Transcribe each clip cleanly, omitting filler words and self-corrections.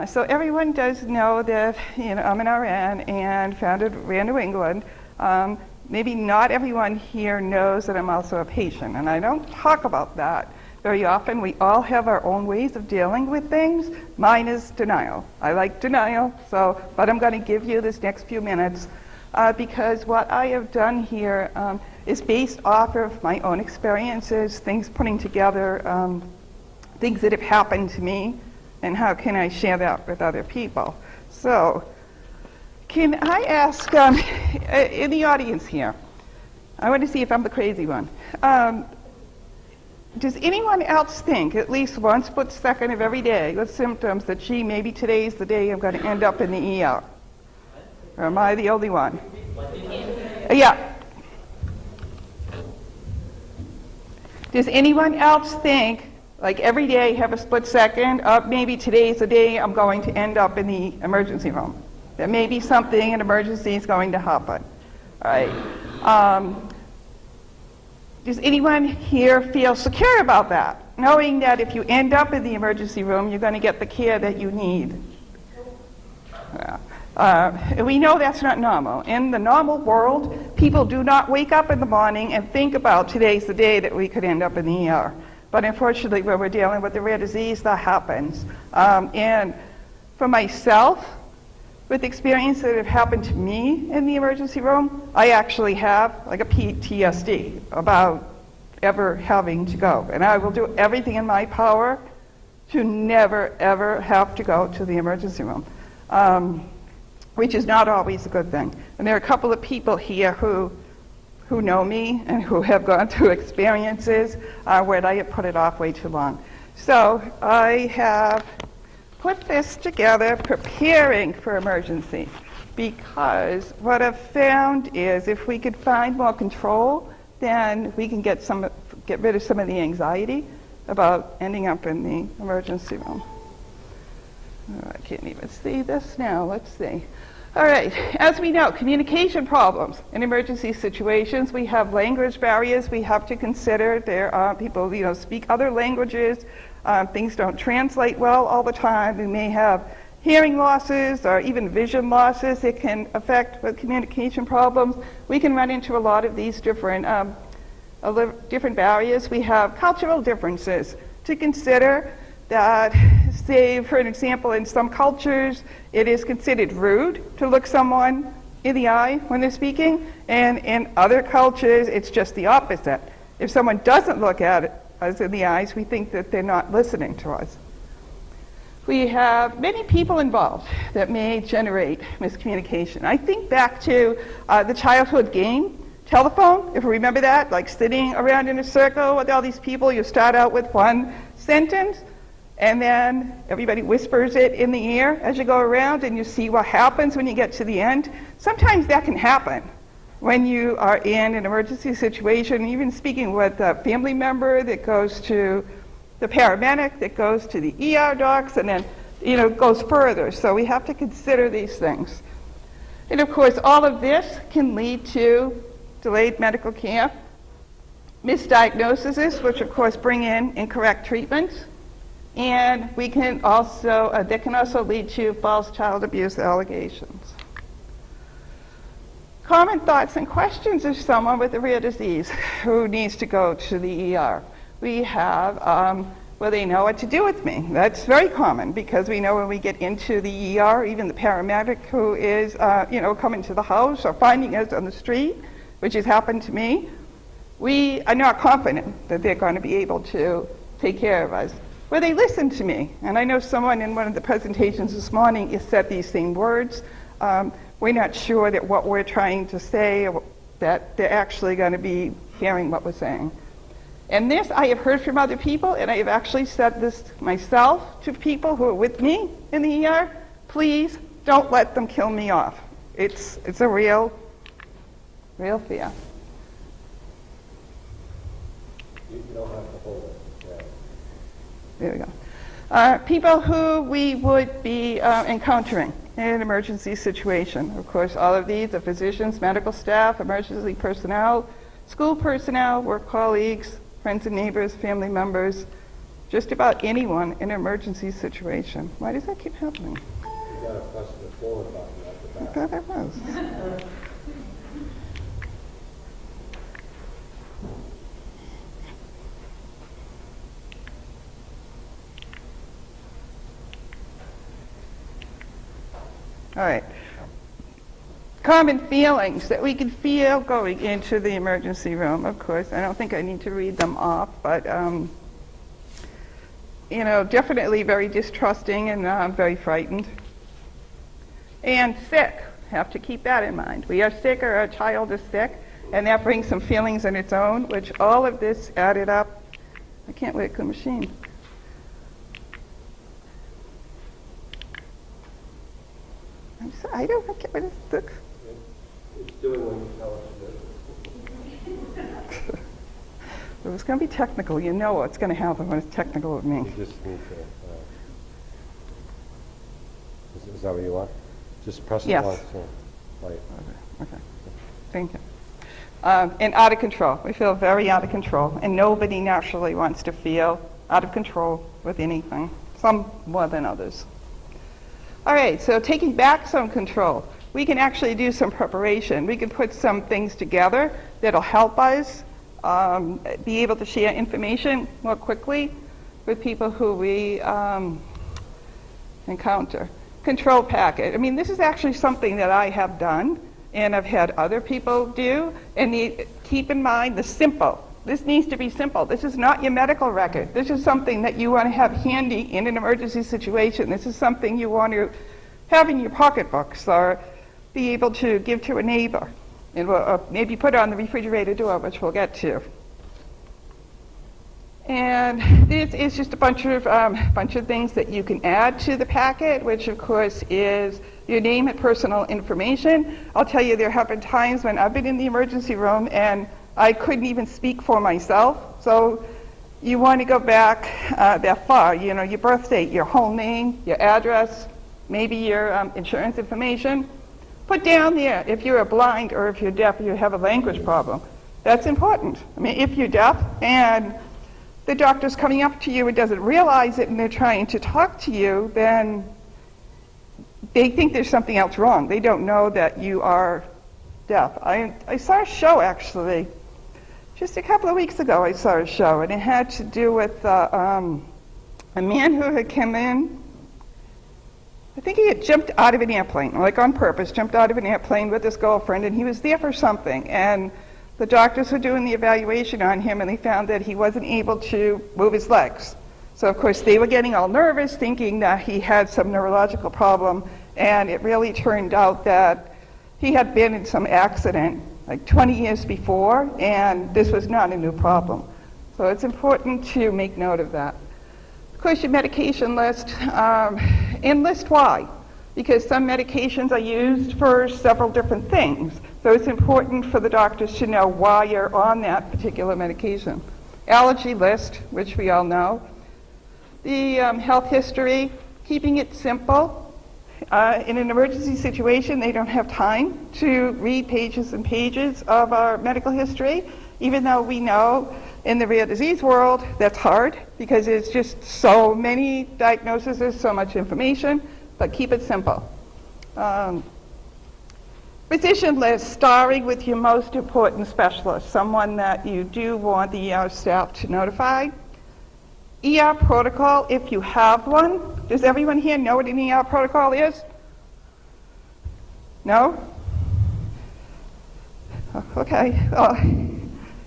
So everyone does know that I'm an RN and founded RAN New England. Maybe not everyone here knows that I'm also a patient, and I don't talk about that very often. We all have our own ways of dealing with things. Mine is denial. I like denial, but I'm going to give you this next few minutes because what I have done here is based off of my own experiences, things putting together, things that have happened to me, and how can I share that with other people. So, can I ask, in the audience here, I want to see if I'm the crazy one. Does anyone else think, at least one split second of every day, with symptoms that, gee, maybe today's the day I'm going to end up in the ER? Or am I the only one? Yeah. Does anyone else think, like every day have a split second, maybe today's the day I'm going to end up in the emergency room? That maybe something, an emergency is going to happen. All right. Does anyone here feel secure about that? Knowing that if you end up in the emergency room, you're going to get the care that you need? We know that's not normal. In the normal world, people do not wake up in the morning and think about today's the day that we could end up in the ER. But unfortunately, when we're dealing with a rare disease, that happens. And for myself, with experiences that have happened to me in the emergency room, I actually have like a PTSD about ever having to go. And I will do everything in my power to never, ever have to go to the emergency room, which is not always a good thing. And there are a couple of people here who know me and who have gone through experiences where I have put it off way too long. So I have put this together preparing for emergency, because what I've found is if we could find more control, then we can get rid of some of the anxiety about ending up in the emergency room. Oh, I can't even see this now. Let's see. All right, as we know, communication problems in emergency situations, we have language barriers we have to consider. There are people, speak other languages. Things don't translate well all the time. We may have hearing losses or even vision losses. It can affect with communication problems. We can run into a lot of these different barriers. We have cultural differences to consider. That, say, for an example, in some cultures, it is considered rude to look someone in the eye when they're speaking, and in other cultures, it's just the opposite. If someone doesn't look at us in the eyes, we think that they're not listening to us. We have many people involved that may generate miscommunication. I think back to the childhood game, telephone, if you remember that, like sitting around in a circle with all these people, you start out with one sentence, and then everybody whispers it in the ear as you go around, and you see what happens when you get to the end. Sometimes that can happen when you are in an emergency situation, even speaking with a family member that goes to the paramedic, that goes to the ER docs, and then goes further. So we have to consider these things. And of course, all of this can lead to delayed medical care, misdiagnoses, which of course bring in incorrect treatments. And we can also, that can also lead to false child abuse allegations. Common thoughts and questions of someone with a rare disease who needs to go to the ER. We have, well, they know what to do with me. That's very common because we know when we get into the ER, even the paramedic who is, coming to the house or finding us on the street, which has happened to me, we are not confident that they're going to be able to take care of us. Well, they listen to me, and I know someone in one of the presentations this morning has said these same words. We're not sure that what we're trying to say, that they're actually going to be hearing what we're saying. And this I have heard from other people, and I have actually said this myself to people who are with me in the ER. Please don't let them kill me off. It's a real fear. You don't have to hold it. There we go. People who we would be encountering in an emergency situation. Of course, all of these are physicians, medical staff, emergency personnel, school personnel, work colleagues, friends and neighbors, family members, just about anyone in an emergency situation. Why does that keep happening? You got to press the forward button at the I back. thought I was. All right. Common feelings that we can feel going into the emergency room, of course. I don't think I need to read them off, but, you know, definitely very distrusting and very frightened. And sick. Have to keep that in mind. We are sick or our child is sick, and that brings some feelings on its own, which all of this added up. I can't work the machine. I don't get what it's the. It's doing what you tell it to do. If it's going to be technical, you know what's going to happen when it's technical with me. You just need to, is that what you want? Just press it Yes. once. Right. Okay. Thank you. And out of control. We feel very out of control, and nobody naturally wants to feel out of control with anything, some more than others. All right, so taking back some control, we can actually do some preparation. We can put some things together that'll help us be able to share information more quickly with people who we encounter. Control packet. I mean, this is actually something that I have done, and I've had other people do, and keep in mind the simple. This needs to be simple. This is not your medical record. This is something that you want to have handy in an emergency situation. This is something you want to have in your pocketbooks or be able to give to a neighbor, and maybe put on the refrigerator door, which we'll get to. And this is just a bunch of things that you can add to the packet, which of course is your name and personal information. I'll tell you, there have been times when I've been in the emergency room and I couldn't even speak for myself. So you want to go back that far, you know, your birth date, your whole name, your address, maybe your insurance information. Put down there if you're blind or if you're deaf or you have a language problem. That's important. I mean, if you're deaf and the doctor's coming up to you and doesn't realize it and they're trying to talk to you, then they think there's something else wrong. They don't know that you are deaf. I saw a show actually. Just a couple of weeks ago I saw a show, and it had to do with a man who had come in. I think he had jumped out of an airplane, like on purpose, jumped out of an airplane with his girlfriend, and he was there for something. And the doctors were doing the evaluation on him, and they found that he wasn't able to move his legs. So of course they were getting all nervous, thinking that he had some neurological problem, and it really turned out that he had been in some accident like 20 years before, and this was not a new problem. So it's important to make note of that. Of course, your medication list, and list why, because some medications are used for several different things. So it's important for the doctors to know why you're on that particular medication. Allergy list, which we all know. The health history, keeping it simple. In an emergency situation, they don't have time to read pages and pages of our medical history, even though we know in the rare disease world that's hard because there's just so many diagnoses, there's so much information, but keep it simple. Physician list, starting with your most important specialist, someone that you do want the ER staff to notify. ER protocol, if you have one. Does everyone here know what an ER protocol is? No? Okay.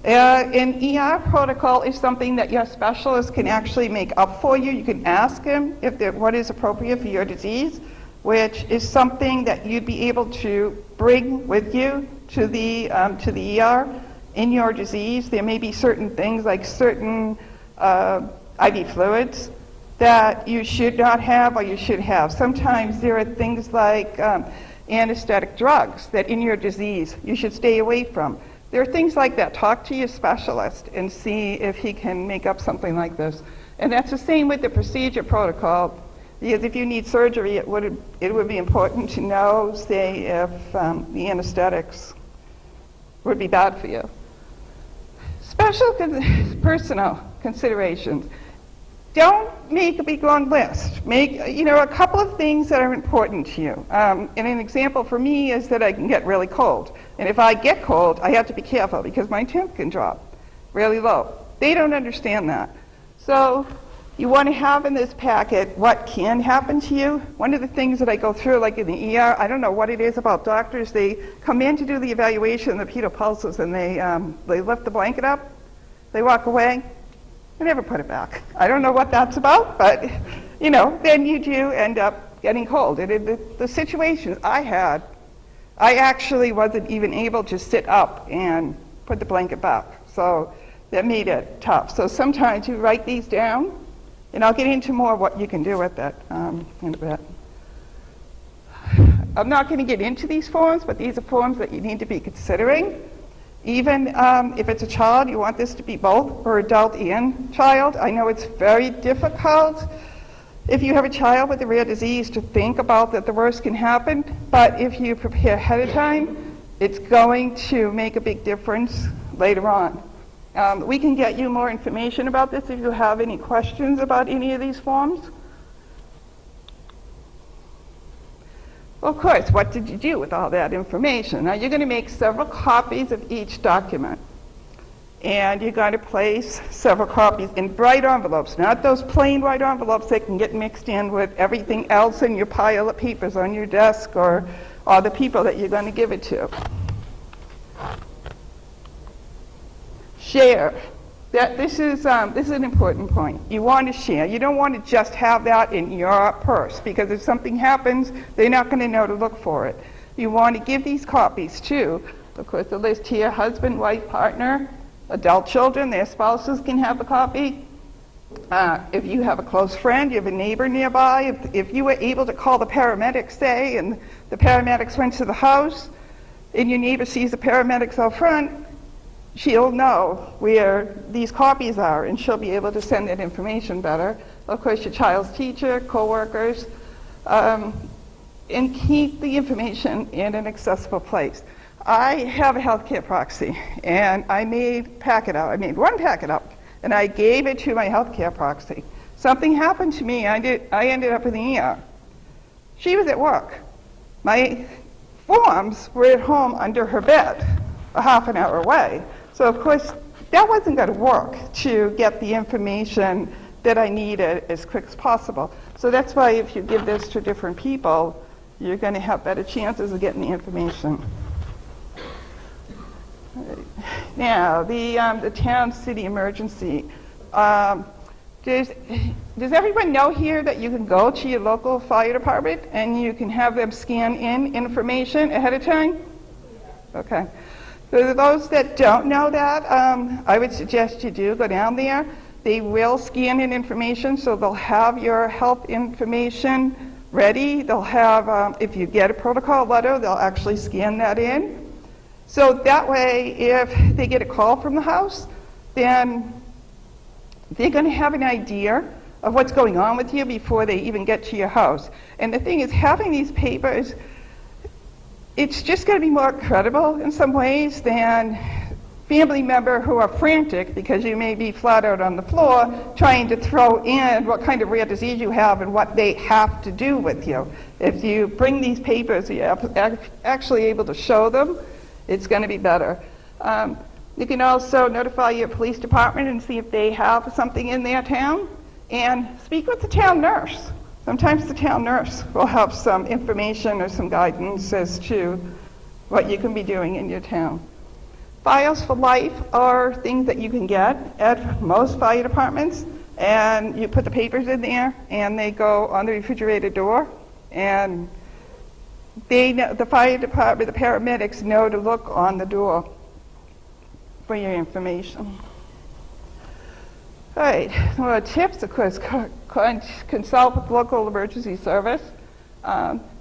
An ER protocol is something that your specialist can actually make up for you. You can ask him what is appropriate for your disease, which is something that you'd be able to bring with you to the ER in your disease. There may be certain things like certain IV fluids that you should not have or you should have. Sometimes there are things like anesthetic drugs that in your disease you should stay away from. There are things like that. Talk to your specialist and see if he can make up something like this. And that's the same with the procedure protocol, because if you need surgery, it would be important to know, say, if the anesthetics would be bad for you. Special personal considerations. don't make a big long list. Make, a couple of things that are important to you. And an example for me is that I can get really cold. And if I get cold, I have to be careful because my temp can drop really low. They don't understand that. So you want to have in this packet what can happen to you. One of the things that I go through, like in the ER, I don't know what it is about doctors. They come in to do the evaluation of the pedal pulses and they lift the blanket up, they walk away, I never put it back. I don't know what that's about, but then you do end up getting cold. And the situations I had, I actually wasn't even able to sit up and put the blanket back. So that made it tough. So sometimes you write these down, and I'll get into more what you can do with it in a bit. I'm not going to get into these forms, but these are forms that you need to be considering. Even if it's a child, you want this to be both for adult and child. I know it's very difficult if you have a child with a rare disease to think about that the worst can happen, but if you prepare ahead of time, it's going to make a big difference later on. We can get you more information about this if you have any questions about any of these forms. Well, of course, what did you do with all that information? Now, you're going to make several copies of each document. And you're going to place several copies in bright envelopes, not those plain white envelopes that can get mixed in with everything else in your pile of papers on your desk or the people that you're going to give it to. Share. This is an important point. You want to share. You don't want to just have that in your purse, because if something happens, they're not going to know to look for it. You want to give these copies to, of course, the list here, husband, wife, partner, adult children, their spouses can have a copy. If you have a close friend, you have a neighbor nearby, if you were able to call the paramedics, say, and the paramedics went to the house, and your neighbor sees the paramedics out front, she'll know where these copies are, and she'll be able to send that information better. Of course, your child's teacher, co-workers, and keep the information in an accessible place. I have a healthcare proxy, and I made one packet up, and I gave it to my healthcare proxy. Something happened to me, I ended up in the ER. She was at work. My forms were at home under her bed, a half an hour away. So of course, that wasn't going to work to get the information that I needed as quick as possible. So that's why if you give this to different people, you're going to have better chances of getting the information. Now, the town city emergency. Does everyone know here that you can go to your local fire department and you can have them scan in information ahead of time? Okay. So those that don't know that, I would suggest you do go down there. They will scan in information, so they'll have your health information ready. They'll have, if you get a protocol letter, they'll actually scan that in. So that way, if they get a call from the house, then they're going to have an idea of what's going on with you before they even get to your house. And the thing is, having these papers, it's just going to be more credible in some ways than family member who are frantic because you may be flat out on the floor trying to throw in what kind of rare disease you have and what they have to do with you. If you bring these papers, you're actually able to show them, it's going to be better. You can also notify your police department and see if they have something in their town, and speak with the town nurse. Sometimes the town nurse will have some information or some guidance as to what you can be doing in your town. Files for life are things that you can get at most fire departments, and you put the papers in there and they go on the refrigerator door, and they know, the fire department, the paramedics know to look on the door for your information. All right, well, tips, of course, consult with local emergency service.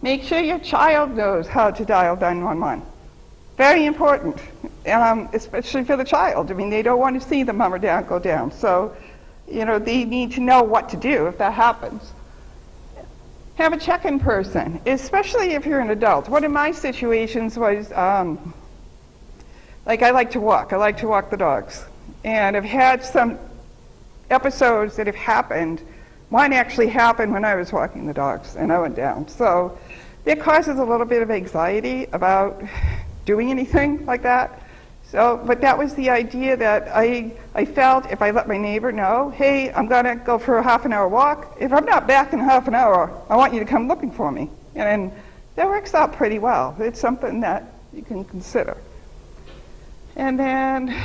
Make sure your child knows how to dial 911. Very important, especially for the child. I mean, they don't want to see the mom or dad go down. So, they need to know what to do if that happens. Have a check-in person, especially if you're an adult. One of my situations was, like I like to walk the dogs. And I've had some episodes that have happened, one actually happened when I was walking the dogs and I went down. So it causes a little bit of anxiety about doing anything like that. So, but that was the idea that I felt if I let my neighbor know, hey, I'm going to go for a half an hour walk. If I'm not back in half an hour, I want you to come looking for me. And that works out pretty well. It's something that you can consider. And then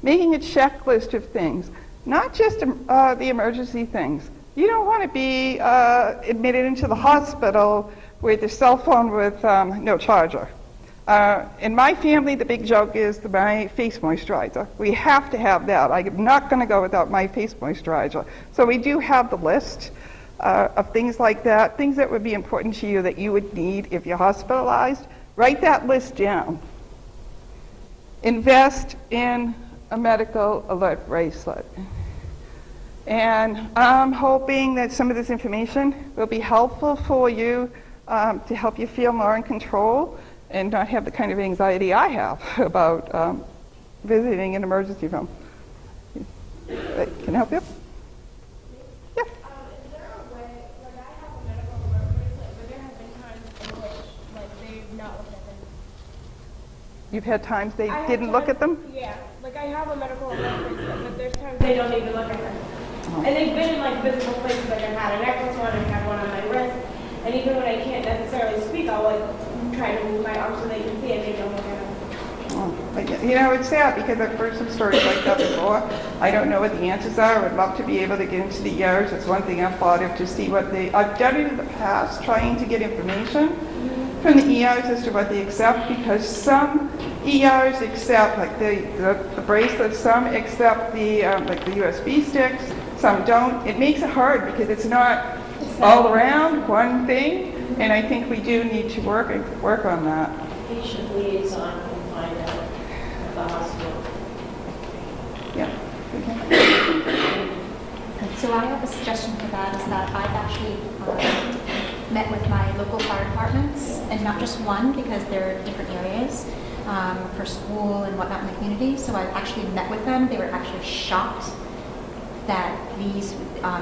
making a checklist of things, not just the emergency things. You don't want to be admitted into the hospital with a cell phone with no charger. In my family, the big joke is my face moisturizer. We have to have that. I'm not going to go without my face moisturizer. So we do have the list of things like that, things that would be important to you that you would need if you're hospitalized. Write that list down. Invest in a medical alert bracelet. And I'm hoping that some of this information will be helpful for you to help you feel more in control and not have the kind of anxiety I have about visiting an emergency room. Can I help you? Yeah. Is there a way, like I have a medical alert bracelet, but there have been times in which like they've not looked at them. You've had times they I have didn't look times- at them? Yeah, like I have a medical alert bracelet, but there's times they don't even look at them. And they've been in like visible places, like I've had a necklace one, I've had one on my wrist, and even when I can't necessarily speak, I'll like try to move my arm so they can see and they don't look at them. You know, it's sad because I've heard some stories like that before. I don't know what the answers are. I would love to be able to get into the ERs. It's one thing I've thought of to see what I've done it in the past, trying to get information from the ERs as to what they accept, because some ERs accept like the bracelets, some accept the like the USB sticks, some don't. It makes it hard because it's not all around one thing, and I think we do need to work on that. Patient liaison can find out at the hospital. Yeah. Okay. So I have a suggestion for that is that I've actually met with my local fire departments, and not just one because they're different areas for school and whatnot in the community. So I've actually met with them. They were actually shocked that these,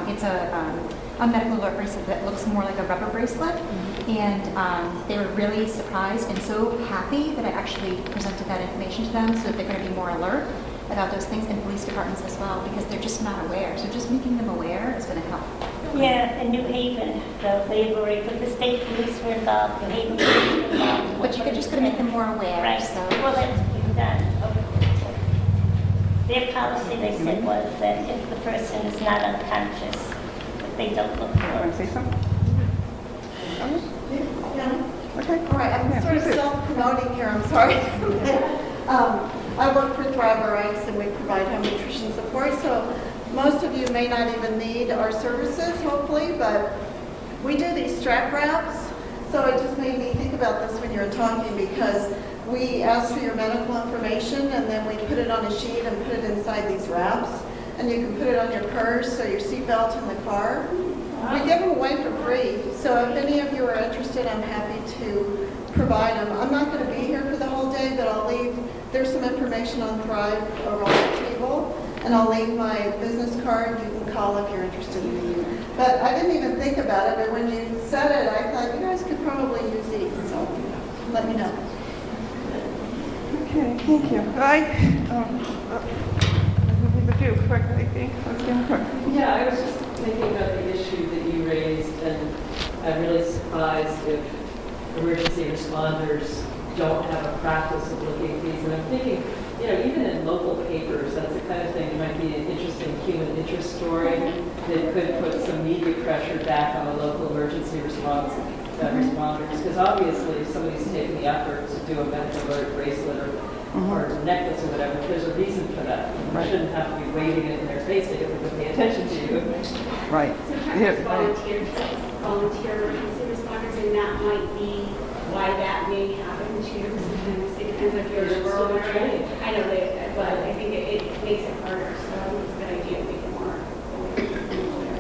it's a medical alert bracelet that looks more like a rubber bracelet. And they were really surprised and so happy that I actually presented that information to them so that they're going to be more alert about those things, and police departments as well, because they're just not aware. So just making them aware is going to help. Yeah, in New Haven, the library, but the state police were involved, New Haven police were involved. But you're just going to make them more aware. Right, So. well, that's been done. Their policy, they said, was that if the person is not unconscious, that they don't look for Want it. to say something? Yeah. Okay. All right, I'm Yeah, sort of please do. self-promoting here, I'm sorry. I work for Thriver Rights and we provide home nutrition support, so most of you may not even need our services, hopefully, but we do these strap wraps, so it just made me think about this when you were talking, because we ask for your medical information and then we put it on a sheet and put it inside these wraps, and you can put it on your purse or your seatbelt in the car. We give them away for free, so if any of you are interested, I'm happy to provide them. I'm not going to be here for the whole day, but I'll leave, there's some information on Thrive over on the table, and I'll leave my business card. You can call if you're interested in these. But I didn't even think about it, but when you said it, I thought you guys could probably use these, so let me know. Okay, thank you. We'll do quick, I think. Let's do quick. Yeah, I was just thinking about the issue that you raised, and I'm really surprised if emergency responders don't have a practice of looking at these. And I'm thinking, you know, even in local papers, that's the kind of thing that might be an interesting human interest story that could put some media pressure back on the local emergency responders. Because obviously, if somebody's taking the effort to do a medical alert bracelet or necklace or whatever, there's a reason for that. You shouldn't have to be waving it in their face to get them to pay attention to you. Right. Sometimes volunteer emergency responders, and that might be why that may happen too. Sometimes it depends if you're a rural area. I know that, but I think it makes it harder. So I think it's a good idea to make it more aware.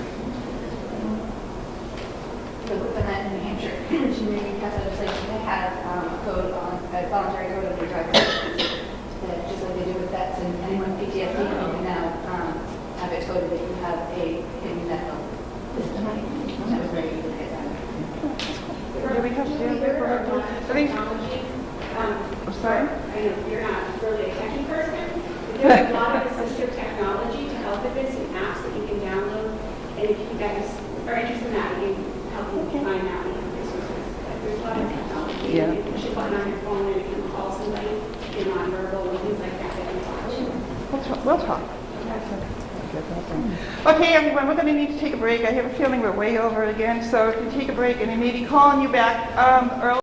So when I in New Hampshire, she maybe passed legislation that had a code on a voluntary code of the driver's license, that just like they do with vets and anyone with PTSD, you can now have think- technology. I'm sorry? I know you're not really a techie person, but there's a lot of assistive technology to help with this and apps that you can download. And if you guys are interested in that, we can help you find out resources. But there's a lot of technology. Yeah. You can push a button on your phone and it can call somebody in nonverbal and things like that that you watch. We'll talk. Okay, everyone, we're going to need to take a break. I have a feeling we're way over again, so if you take a break, and I may be calling you back early.